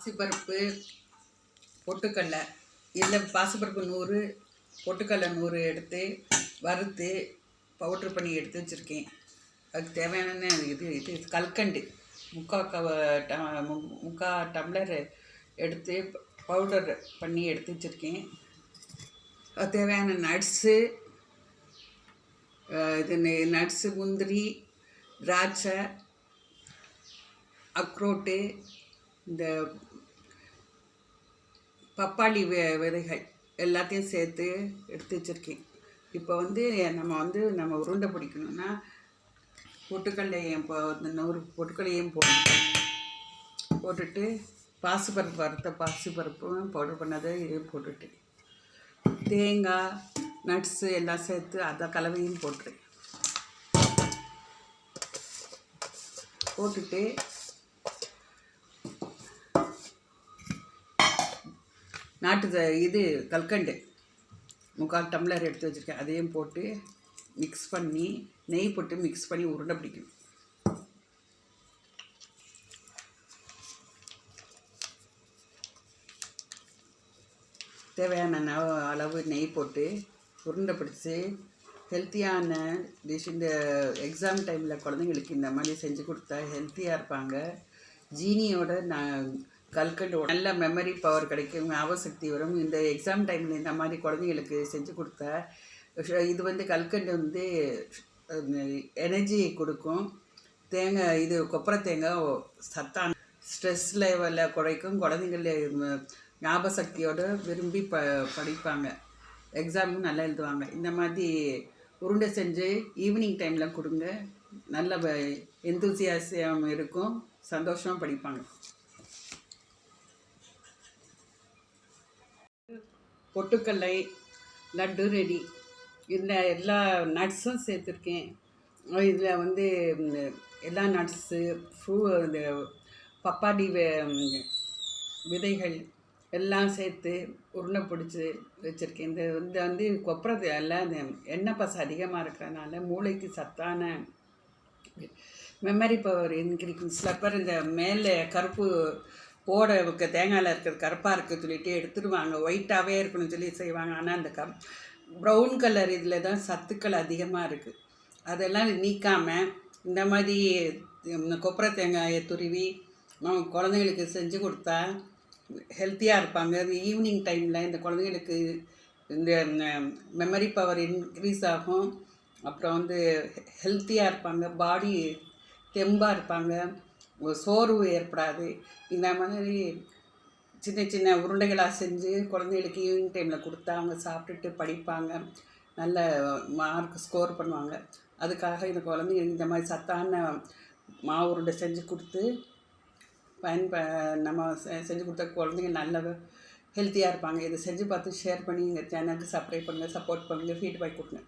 பாசிப்பருப்பு பொட்டுக்கடலை இதில் பாசிப்பருப்பு 100 பொட்டுக்கடலை 100 எடுத்து வறுத்து பவுட்ரு பண்ணி எடுத்து வச்சுருக்கேன். அதுக்கு தேவையான இது கல்கண்டு முக்கால் டம்ளர் எடுத்து பவுடர் பண்ணி எடுத்து வச்சுருக்கேன். அது தேவையான நட்ஸு நட்ஸு முந்திரி திராட்சை அக்ரோட்டு இந்த பப்பாளி விதைகள் எல்லாத்தையும் சேர்த்து எடுத்து வச்சுருக்கேன். இப்போ நம்ம உருண்டை பிடிக்கணுன்னா பொட்டுக்கடலையும் 100 பொட்டுக்கடலையும் போட்டுட்டு பாசிப்பருப்பு வறுத்த பாசிப்பருப்பும் பவுடர் பண்ணதை இதையும் போட்டுட்டு தேங்காய் நட்ஸு எல்லாம் சேர்த்து அதை கலவையும் போட்டுட்டு கல்கண்டு முக்கால் டம்ளர் எடுத்து வச்சுருக்கேன். அதையும் போட்டு மிக்ஸ் பண்ணி நெய் போட்டு மிக்ஸ் பண்ணி உருண்டை பிடிக்கணும். தேவையான அளவு நெய் போட்டு உருண்டை பிடிச்சி ஹெல்த்தியான டிஷ். இந்த எக்ஸாம் டைமில் குழந்தைங்களுக்கு இந்த மாதிரி செஞ்சு கொடுத்தா ஹெல்த்தியாக இருப்பாங்க. ஜீனியோட கல்கண்டு நல்ல மெமரி பவர் கிடைக்கும், ஞாபகசக்தி வரும். இந்த எக்ஸாம் டைமில் இந்த மாதிரி குழந்தைங்களுக்கு செஞ்சு கொடுத்தா இது கல்கண்டு எனர்ஜி கொடுக்கும். தேங்காய் கொப்பரை தேங்காய் சத்தான ஸ்ட்ரெஸ் லெவலில் குறைக்கும். குழந்தைங்கள ஞாபகசக்தியோடு விரும்பி படிப்பாங்க, எக்ஸாமும் நல்லா எழுதுவாங்க. இந்த மாதிரி உருண்டை செஞ்சு ஈவினிங் டைமில் கொடுங்க. நல்ல எந்தூசியாசம் இருக்கும், சந்தோஷமாக படிப்பாங்க. பொட்டுக்கடலை லட்டு ரெடி. இதில் எல்லா நட்ஸும் சேர்த்துருக்கேன். இதில் எல்லா நட்ஸு இந்த பப்பாளி விதைகள் எல்லாம் சேர்த்து உருண்டை பிடிச்சி வச்சுருக்கேன். இந்த கொப்பரை எல்லாம் எண்ணெய் பசை அதிகமாக இருக்கிறதுனால மூளைக்கு சத்தான மெமரி பவர் இன்க்ரீஸ். சில பேர் இந்த மேலே கருப்பு தேங்காயில் இருக்கிறது கருப்பாக இருக்குது சொல்லிட்டு எடுத்துடுவாங்க, ஒயிட்டாகவே இருக்கணும்னு சொல்லி செய்வாங்க. ஆனால் அந்த ப்ரௌன் கலர் இதில் தான் சத்துக்கள் அதிகமாக இருக்குது. அதெல்லாம் நீக்காமல் இந்த மாதிரி கொப்பரை தேங்காயை துருவி குழந்தைங்களுக்கு செஞ்சு கொடுத்தா ஹெல்த்தியாக இருப்பாங்க. ஈவினிங் டைமில் இந்த குழந்தைங்களுக்கு இந்த மெமரி பவர் இன்க்ரீஸ் ஆகும். அப்புறம் ஹெல்த்தியாக இருப்பாங்க, பாடி தெம்பாக இருப்பாங்க, சோர்வு ஏற்படாது. இந்த மாதிரி சின்ன சின்ன உருண்டைகளாக செஞ்சு குழந்தைகளுக்கு ஈவினிங் டைமில் கொடுத்தா அவங்க சாப்பிட்டுட்டு படிப்பாங்க, நல்ல மார்க் ஸ்கோர் பண்ணுவாங்க. அதுக்காக இந்த குழந்தைங்களுக்கு இந்த மாதிரி சத்தான மாவு உருண்டை செஞ்சு கொடுத்து நம்ம செஞ்சு கொடுத்த குழந்தைங்க நல்ல ஹெல்த்தியாக இருப்பாங்க. இதை செஞ்சு பார்த்து ஷேர் பண்ணி எங்கள் சேனலுக்கு சப்ஸ்கிரைப் பண்ணுங்கள், சப்போர்ட் பண்ணுங்கள், ஃபீட்பேக் கொடுங்க.